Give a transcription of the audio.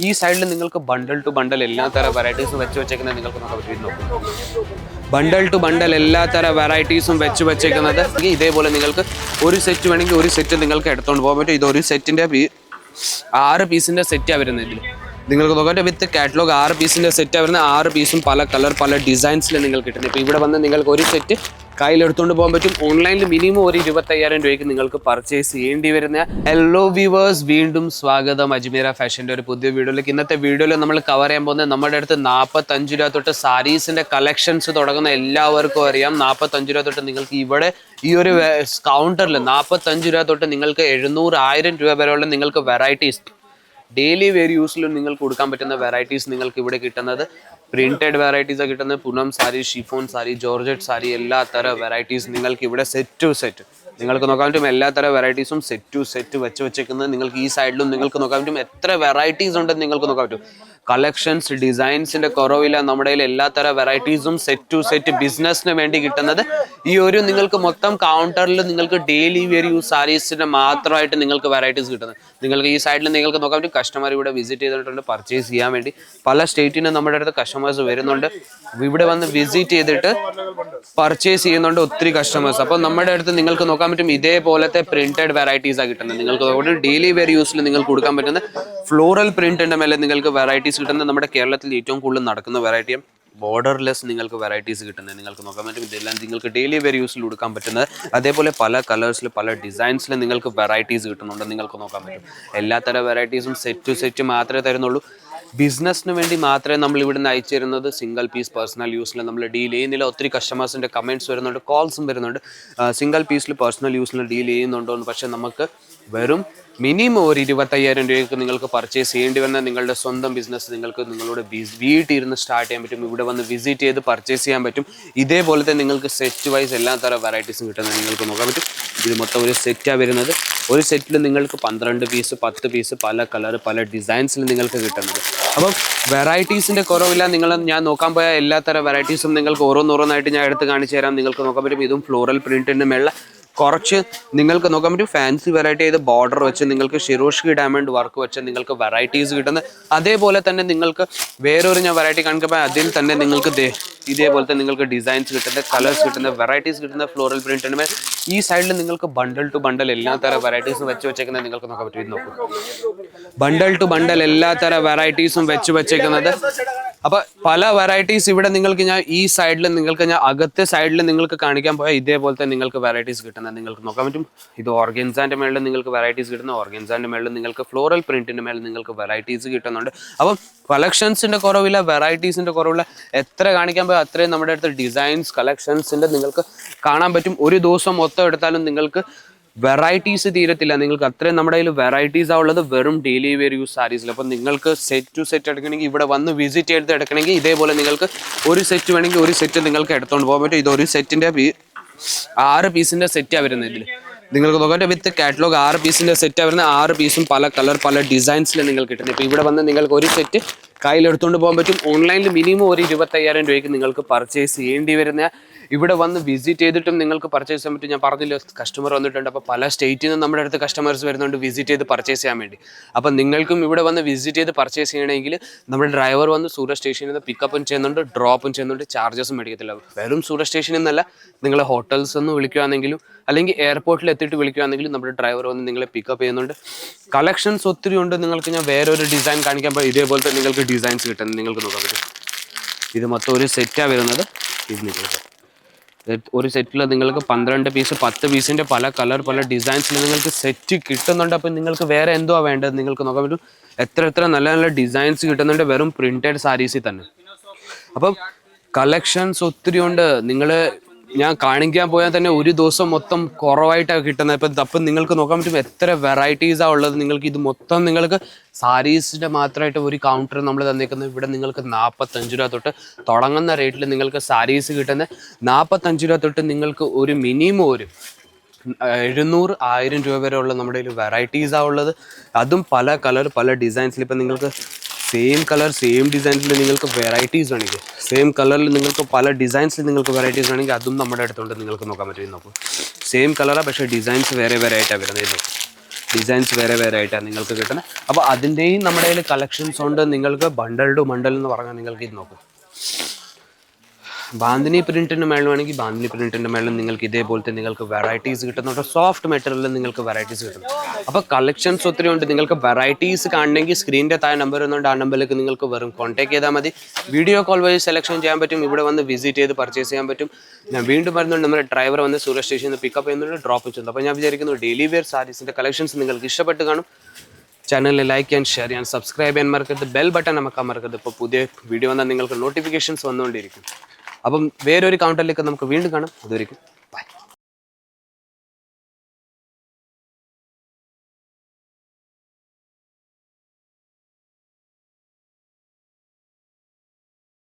ഈ സൈഡിൽ നിങ്ങൾക്ക് ബണ്ടൽ ടു ബണ്ടൽ എല്ലാ തരം വെറൈറ്റീസും വെച്ചേക്കുന്നത് നിങ്ങൾക്ക് നോക്കാൻ പറ്റും. ബണ്ടൽ ടു ബണ്ടൽ എല്ലാ തരം വെറൈറ്റീസും വെച്ചേക്കുന്നത് ഇതേപോലെ നിങ്ങൾക്ക് ഒരു സെറ്റ് വേണമെങ്കിൽ ഒരു സെറ്റ് നിങ്ങൾക്ക് എടുത്തുകൊണ്ട് പോകാൻ പറ്റും. ഇതൊരു സെറ്റിൻ്റെ 6 പീസിൻ്റെ സെറ്റാണ് വരുന്നത്. ഇതിൽ നിങ്ങൾക്ക് നോക്കാൻ വിത്ത് കാറ്റലോഗ് 6 പീസിൻ്റെ സെറ്റാണ് വരുന്നത്. 6 പീസും പല കളർ പല ഡിസൈൻസിൽ നിങ്ങൾക്ക് കിട്ടുന്നത്. ഇപ്പോൾ ഇവിടെ വന്ന് നിങ്ങൾക്ക് ഒരു സെറ്റ് കയ്യിലെടുത്തുകൊണ്ട് പോകാൻ പറ്റും. ഓൺലൈനിൽ മിനിമം ഒരു 25,000 രൂപയ്ക്ക് നിങ്ങൾക്ക് പർച്ചേസ് ചെയ്യേണ്ടി വരുന്ന. ഹലോ വ്യൂവേഴ്സ്, വീണ്ടും സ്വാഗതം അജ്മീറ ഫാഷൻ്റെ ഒരു പുതിയ വീഡിയോയിലേക്ക്. ഇന്നത്തെ വീഡിയോയിൽ നമ്മൾ കവർ ചെയ്യാൻ പോകുന്നത് നമ്മുടെ അടുത്ത് 45 രൂപ തൊട്ട് സാരീസിൻ്റെ കളക്ഷൻസ് തുടങ്ങുന്ന എല്ലാവർക്കും അറിയാം. 45 രൂപ തൊട്ട് നിങ്ങൾക്ക് ഇവിടെ ഈ ഒരു കൗണ്ടറിൽ 45 രൂപ തൊട്ട് നിങ്ങൾക്ക് 700-1000 രൂപ വരെയുള്ള നിങ്ങൾക്ക് വെറൈറ്റീസ് ഡെയിലി വെയർ യൂസിലും നിങ്ങൾക്ക് കൊടുക്കാൻ പറ്റുന്ന വെറൈറ്റീസ് നിങ്ങൾക്ക് ഇവിടെ കിട്ടുന്നത്. പ്രിന്റഡ് വെറൈറ്റീസാണ് കിട്ടുന്നത്. പൂനം സാരി, ഷിഫോൺ സാരി, ജോർജറ്റ് സാരി എല്ലാ തരം വെറൈറ്റീസ് നിങ്ങൾക്ക് ഇവിടെ സെറ്റ് ടു സെറ്റ് നിങ്ങൾക്ക് നോക്കാൻ പറ്റും. എല്ലാ തരം വെറൈറ്റീസും സെറ്റ് ടു സെറ്റ് വെച്ചേക്കുന്നത് നിങ്ങൾക്ക് ഈ സൈഡിലും നിങ്ങൾക്ക് നോക്കാൻ പറ്റും. എത്ര വെറൈറ്റീസ് ഉണ്ടെന്ന് നിങ്ങൾക്ക് നോക്കാൻ പറ്റും. കളക്ഷൻസ് ഡിസൈൻസിൻ്റെ കുറവില്ല. നമ്മുടെ കയ്യിൽ എല്ലാ തരം വെറൈറ്റീസും സെറ്റ് ടു സെറ്റ് ബിസിനസ്സിന് വേണ്ടി കിട്ടുന്നത്. ഈ ഒരു നിങ്ങൾക്ക് മൊത്തം കൗണ്ടറിൽ നിങ്ങൾക്ക് ഡെയിലി വെയർ യൂസ് സാരീസിൻ്റെ മാത്രമായിട്ട് നിങ്ങൾക്ക് വെറൈറ്റീസ് കിട്ടുന്നത്. നിങ്ങൾക്ക് ഈ സൈഡിൽ നിങ്ങൾക്ക് നോക്കാൻ പറ്റും. കസ്റ്റമർ ഇവിടെ വിസിറ്റ് ചെയ്തിട്ടുണ്ട് പർച്ചേസ് ചെയ്യാൻ വേണ്ടി. പല സ്റ്റേറ്റിൽ നമ്മുടെ അടുത്ത് കസ്റ്റമേഴ്സ് വരുന്നുണ്ട്. ഇവിടെ വന്ന് വിസിറ്റ് ചെയ്തിട്ട് പർച്ചേസ് ചെയ്യുന്നുണ്ട് ഒത്തിരി കസ്റ്റമേഴ്സ്. അപ്പോൾ നമ്മുടെ അടുത്ത് നിങ്ങൾക്ക് നോക്കാൻ പറ്റും ഇതേപോലത്തെ പ്രിന്റഡ് വെറൈറ്റീസാണ് കിട്ടുന്നത്. നിങ്ങൾക്ക് ഡെയിലി വെയർ യൂസിൽ നിങ്ങൾക്ക് കൊടുക്കാൻ പറ്റുന്ന ഫ്ലോറൽ പ്രിന്റിൻ്റെ മേലെ നിങ്ങൾക്ക് വെറൈറ്റീസ് കിട്ടുന്നത്. നമ്മുടെ കേരളത്തിൽ ഏറ്റവും കൂടുതൽ നടക്കുന്ന വെറൈറ്റിയും ബോർഡർലെസ് നിങ്ങൾക്ക് വെറൈറ്റീസ് കിട്ടുന്നത് നിങ്ങൾക്ക് നോക്കാൻ പറ്റും. ഇതെല്ലാം നിങ്ങൾക്ക് ഡെയിലി വെയർ യൂസിൽ കൊടുക്കാൻ പറ്റുന്നത്. അതേപോലെ പല കളേഴ്സിൽ പല ഡിസൈൻസിൽ നിങ്ങൾക്ക് വെറൈറ്റീസ് കിട്ടുന്നുണ്ട് നിങ്ങൾക്ക് നോക്കാൻ പറ്റും. എല്ലാ തരം വെറൈറ്റീസും സെറ്റ് ടു സെറ്റ് മാത്രമേ തരുന്നുള്ളൂ. ബിസിനസ്സിന് വേണ്ടി മാത്രമേ നമ്മൾ ഇവിടുന്ന് അയച്ചു തരുന്നത്. സിംഗിൾ പീസ് പേഴ്സണൽ യൂസിൽ നമ്മൾ ഡീൽ ചെയ്യുന്നില്ല. ഒത്തിരി കസ്റ്റമേഴ്സിൻ്റെ കമൻറ്റ്സ് വരുന്നുണ്ട്, കോൾസും വരുന്നുണ്ട്. സിംഗിൾ പീസിൽ പേഴ്സണൽ യൂസിൽ ഡീൽ ചെയ്യുന്നുണ്ടോ എന്ന്. പക്ഷേ നമുക്ക് വെറും മിനിമം ഒരു 25,000 രൂപയ്ക്ക് നിങ്ങൾക്ക് പർച്ചേസ് ചെയ്യേണ്ടി വരുന്ന നിങ്ങളുടെ സ്വന്തം ബിസിനസ് നിങ്ങൾക്ക് നിങ്ങളുടെ വീട്ടിലിരുന്ന് സ്റ്റാർട്ട് ചെയ്യാൻ പറ്റും. ഇവിടെ വന്ന് വിസിറ്റ് ചെയ്ത് പർച്ചേസ് ചെയ്യാൻ പറ്റും. ഇതേപോലത്തെ നിങ്ങൾക്ക് സെറ്റ് വൈസ് എല്ലാ തരം വെറൈറ്റീസും കിട്ടുന്നത് നിങ്ങൾക്ക് നോക്കാൻ പറ്റും. ഇത് മൊത്തം ഒരു സെറ്റാണ് വരുന്നത്. ഒരു സെറ്റിൽ നിങ്ങൾക്ക് 12 പീസ് 10 പീസ് പല കളർ പല ഡിസൈൻസിൽ നിങ്ങൾക്ക് കിട്ടുന്നത്. അപ്പം വെറൈറ്റീസിൻ്റെ കുറവില്ല. ഞാൻ നോക്കാൻ പോയ എല്ലാ തരം വെറൈറ്റീസും നിങ്ങൾക്ക് ഓരോന്നോരോന്നായിട്ട് ഞാൻ എടുത്ത് കാണിച്ചു തരാം. നിങ്ങൾക്ക് നോക്കാൻ പറ്റും. ഇതും ഫ്ലോറൽ പ്രിന്റിൻ്റെ മേള കുറച്ച് നിങ്ങൾക്ക് നോക്കാൻ പറ്റും. ഫാൻസി വെറൈറ്റി ചെയ്ത് ബോർഡർ വെച്ച് നിങ്ങൾക്ക് ഷിറോഷ്കി ഡയമണ്ട് വർക്ക് വെച്ച് നിങ്ങൾക്ക് വെറൈറ്റീസ് കിട്ടുന്നത്. അതേപോലെ തന്നെ നിങ്ങൾക്ക് വേറൊരു ഞാൻ വെറൈറ്റി കാണിക്കുമ്പോൾ അതിൽ തന്നെ നിങ്ങൾക്ക് ഇതേപോലത്തെ നിങ്ങൾക്ക് ഡിസൈൻസ് കിട്ടുന്ന കളേഴ്സ് കിട്ടുന്ന വെറൈറ്റീസ് കിട്ടുന്ന ഫ്ലോറൽ പ്രിന്റിന് മേൽ ഈ സൈഡിൽ നിങ്ങൾക്ക് ബണ്ടൽ ടു ബണ്ടൽ എല്ലാ തരം വെറൈറ്റീസും വെച്ചേക്കുന്നത് നിങ്ങൾക്ക് നോക്കാൻ പറ്റും. ഇത് നോക്കും, ബണ്ടൽ ടു ബണ്ടൽ എല്ലാ തരം വെറൈറ്റീസും വെച്ചേക്കുന്നത്. അപ്പോൾ പല വെറൈറ്റീസ് ഇവിടെ നിങ്ങൾക്ക് ഞാൻ ഈ സൈഡിൽ നിങ്ങൾക്ക് ഞാൻ അകത്തെ സൈഡിൽ നിങ്ങൾക്ക് കാണിക്കാൻ പോയാൽ ഇതേപോലത്തെ നിങ്ങൾക്ക് വെറൈറ്റീസ് കിട്ടുന്നത് നിങ്ങൾക്ക് നോക്കാൻ പറ്റും. ഇത് ഓർഗൻസാൻ്റെ മേളിൽ നിങ്ങൾക്ക് വെറൈറ്റീസ് കിട്ടുന്ന ഓർഗൻസാൻ്റെ മേളിൽ നിങ്ങൾക്ക് ഫ്ലോറൽ പ്രിന്റിൻ്റെ മേളിൽ നിങ്ങൾക്ക് വെറൈറ്റീസ് കിട്ടുന്നുണ്ട്. അപ്പം കളക്ഷൻസിൻ്റെ കുറവില്ല, വെറൈറ്റീസിൻ്റെ കുറവില്ല. എത്ര കാണിക്കാൻ പോയാൽ അത്രയും നമ്മുടെ അടുത്ത് ഡിസൈൻസ് കളക്ഷൻസിൻ്റെ നിങ്ങൾക്ക് കാണാൻ പറ്റും. ഒരു ദിവസം മൊത്തം എടുത്താലും നിങ്ങൾക്ക് വെറൈറ്റീസ് തീരത്തില്ല. നിങ്ങൾക്ക് അത്രയും നമ്മുടെ കയ്യിൽ വെറൈറ്റീസാണ് ഉള്ളത് വെറും ഡെയിലി വെയർ യൂസ് സാരീസിൽ. അപ്പം നിങ്ങൾക്ക് സെറ്റ് ടു സെറ്റ് എടുക്കണമെങ്കിൽ ഇവിടെ വന്ന് വിസിറ്റ് ചെയ്ത് എടുക്കണമെങ്കിൽ ഇതേപോലെ നിങ്ങൾക്ക് ഒരു സെറ്റ് വേണമെങ്കിൽ ഒരു സെറ്റ് നിങ്ങൾക്ക് എടുത്തുകൊണ്ട് പോകാൻ പറ്റും. ഇതൊരു സെറ്റിൻ്റെ 6 പീസിൻ്റെ സെറ്റാണ് വരുന്നത്. ഇതിൽ നിങ്ങൾക്ക് നോക്കട്ടെ വിത്ത് കാറ്റലോഗ് 6 പീസിൻ്റെ സെറ്റാണ് വരുന്നത്. 6 പീസും പല കളർ പല ഡിസൈൻസിൽ നിങ്ങൾക്ക് കിട്ടുന്നത്. ഇപ്പോൾ ഇവിടെ വന്ന് നിങ്ങൾക്ക് ഒരു സെറ്റ് കയ്യിലെടുത്തുകൊണ്ട് പോകാൻ പറ്റും. ഓൺലൈനിൽ മിനിമം ഒരു 25,000 രൂപയ്ക്ക് നിങ്ങൾക്ക് പർച്ചേസ് ചെയ്യേണ്ടി വരുന്ന. ഇവിടെ വന്ന് വിസിറ്റ് ചെയ്തിട്ടും നിങ്ങൾക്ക് പർച്ചേസ് ചെയ്യാൻ പറ്റും. ഞാൻ പറഞ്ഞില്ല കസ്റ്റമർ വന്നിട്ടുണ്ട്. അപ്പോൾ പല സ്റ്റേറ്റിൽ നിന്ന് നമ്മുടെ അടുത്ത് കസ്റ്റമേഴ്സ് വരുന്നുണ്ട് വിസിറ്റ് ചെയ്ത് പർച്ചേസ് ചെയ്യാൻ വേണ്ടി. അപ്പം നിങ്ങൾക്കും ഇവിടെ വന്ന് വിസിറ്റ് ചെയ്ത് പർച്ചേസ് ചെയ്യണമെങ്കിൽ നമ്മുടെ ഡ്രൈവർ വന്ന് സൂരത് സ്റ്റേഷനിൽ നിന്ന് പിക്കപ്പും ചെയ്യുന്നുണ്ട്, ഡ്രോപ്പും ചെയ്യുന്നുണ്ട്. ചാർജസും മേടിക്കത്തില്ല. വെറും സൂരത് സ്റ്റേഷനിൽ നിന്നല്ല, നിങ്ങൾ ഹോട്ടൽസ് ഒന്ന് വിളിക്കുകയാണെങ്കിലും അല്ലെങ്കിൽ എയർപോർട്ടിൽ എത്തിയിട്ട് വിളിക്കുകയാണെങ്കിലും നമ്മുടെ ഡ്രൈവർ വന്ന് നിങ്ങളെ പിക്കപ്പ് ചെയ്യുന്നുണ്ട്. കളക്ഷൻസ് ഒത്തിരി ഉണ്ട്. നിങ്ങൾക്ക് ഞാൻ വേറൊരു ഡിസൈൻ കാണിക്കാൻ പോയി ഇതേപോലത്തെ നിങ്ങൾക്ക് ഡിസൈൻസ് കിട്ടുന്നത് നിങ്ങൾക്ക് നോക്കാൻ പറ്റും. ഇത് മൊത്തം ഒരു സെറ്റാണ് വരുന്നത്. ഇത് നിങ്ങൾക്ക് ഒരു സെറ്റിൽ നിങ്ങൾക്ക് 12 പീസ് 10 പീസിൻ്റെ പല കളർ പല ഡിസൈൻസിൽ നിങ്ങൾക്ക് സെറ്റ് കിട്ടുന്നുണ്ട്. അപ്പം നിങ്ങൾക്ക് വേറെ എന്തോ വേണ്ടത് നിങ്ങൾക്ക് നോക്കാൻ പറ്റും. എത്ര നല്ല നല്ല ഡിസൈൻസ് കിട്ടുന്നുണ്ട് വെറും പ്രിന്റഡ് സാരീസിൽ തന്നെ. അപ്പം കളക്ഷൻസ് ഒത്തിരി ഉണ്ട്. ഞാൻ കാണിക്കാൻ പോയാൽ തന്നെ ഒരു ദിവസം മൊത്തം കുറവായിട്ടാണ് കിട്ടുന്നത്. അപ്പം നിങ്ങൾക്ക് നോക്കാൻ പറ്റും എത്ര വെറൈറ്റീസാണ് ഉള്ളത്. നിങ്ങൾക്ക് ഇത് മൊത്തം നിങ്ങൾക്ക് സാരീസിൻ്റെ മാത്രമായിട്ട് ഒരു കൗണ്ടർ നമ്മൾ തന്നേക്കുന്നത്. ഇവിടെ നിങ്ങൾക്ക് 45 രൂപ തൊട്ട് തുടങ്ങുന്ന റേറ്റിൽ നിങ്ങൾക്ക് സാരീസ് കിട്ടുന്നത്. 45 രൂപ തൊട്ട് നിങ്ങൾക്ക് ഒരു മിനിമം ഒരു 700-1000 രൂപ വരെ ഉള്ള നമ്മുടെ കയ്യിൽ വെറൈറ്റീസാണ് ഉള്ളത്. അതും പല കളർ പല ഡിസൈൻസിൽ. ഇപ്പം നിങ്ങൾക്ക് സെയിം കളർ സെയിം ഡിസൈൻസിൽ നിങ്ങൾക്ക് വെറൈറ്റീസ് വേണമെങ്കിൽ സെയിം കളറിൽ നിങ്ങൾക്ക് പല ഡിസൈൻസിൽ നിങ്ങൾക്ക് വെറൈറ്റീസ് വേണമെങ്കിൽ അതും നമ്മുടെ അടുത്തുണ്ട്. നിങ്ങൾക്ക് നോക്കാൻ പറ്റും. നോക്കും സെയിം കളറാണ് പക്ഷേ ഡിസൈൻസ് വേറെ വേറെ ആയിട്ടാണ് വരുന്നത്. ഡിസൈൻസ് വേറെ വേറെ ആയിട്ടാണ് നിങ്ങൾക്ക് കിട്ടുന്നത്. അപ്പോൾ അതിൻ്റെയും നമ്മുടെ കയ്യിൽ കളക്ഷൻസ് ഉണ്ട്. നിങ്ങൾക്ക് ബണ്ടൽ ടു ബണ്ടൽ എന്ന് പറഞ്ഞാൽ നിങ്ങൾക്ക് ഇത് നോക്കും. ബാന്തിനി പ്രിൻറ്റിൻ്റെ മേളമാണെങ്കിൽ ബാന്തിനി പ്രിൻറ്റിൻ്റെ മേളം നിങ്ങൾക്ക് ഇതേപോലത്തെ നിങ്ങൾക്ക് വെറൈറ്റീസ് കിട്ടുന്നുണ്ട്. സോഫ്റ്റ് മെറ്റീരിയലിൽ നിങ്ങൾക്ക് വെറൈറ്റീസ് കിട്ടും. അപ്പോൾ കളക്ഷൻസ് ഒത്തിരി ഉണ്ട്. നിങ്ങൾക്ക് വെറൈറ്റീസ് കാണണമെങ്കിൽ സ്ക്രീനിൻ്റെ താഴെ നമ്പർ ഒന്നുണ്ട്. ആ നമ്പറിലേക്ക് നിങ്ങൾക്ക് വെറും കോൺടാക്ട് ചെയ്താൽ മതി. വീഡിയോ കോൾ വഴി സെലക്ഷൻ ചെയ്യാൻ പറ്റും. ഇവിടെ വന്ന് വിസിറ്റ് ചെയ്ത് പർച്ചേസ് ചെയ്യാൻ പറ്റും. ഞാൻ വീണ്ടും പറയുന്നുണ്ട്, നമ്മുടെ ഡ്രൈവർ വന്ന് സൂരജ് സ്റ്റേഷനിൽ നിന്ന് പിക്കപ്പ് ചെയ്യുന്നുണ്ട്, ഡ്രോപ്പ് ചെയ്യുന്നുണ്ട്. അപ്പോൾ ഞാൻ വിചാരിക്കുന്നു ഡെയിലി വെയർ സാരീസിൻ്റെ കളക്ഷൻസ് നിങ്ങൾക്ക് ഇഷ്ടപ്പെട്ട് കാണും. ചാനലിൽ ലൈക്ക് ചെയ്യാൻ, ഷെയർ ചെയ്യാൻ, സബ്സ്ക്രൈബ് ചെയ്യാൻ മറക്കരുത്. ബെൽ ബട്ടൺ അമക്കാൻ മറക്കരുത്. ഇപ്പോൾ പുതിയ വീഡിയോ വന്നാൽ നിങ്ങൾക്ക് നോട്ടിഫിക്കേഷൻസ് വന്നുകൊണ്ടിരിക്കും. അപ്പം വേറൊരു കൗണ്ടറിലേക്ക് നമുക്ക് വീണ്ടും കാണാം. അതുവരെയും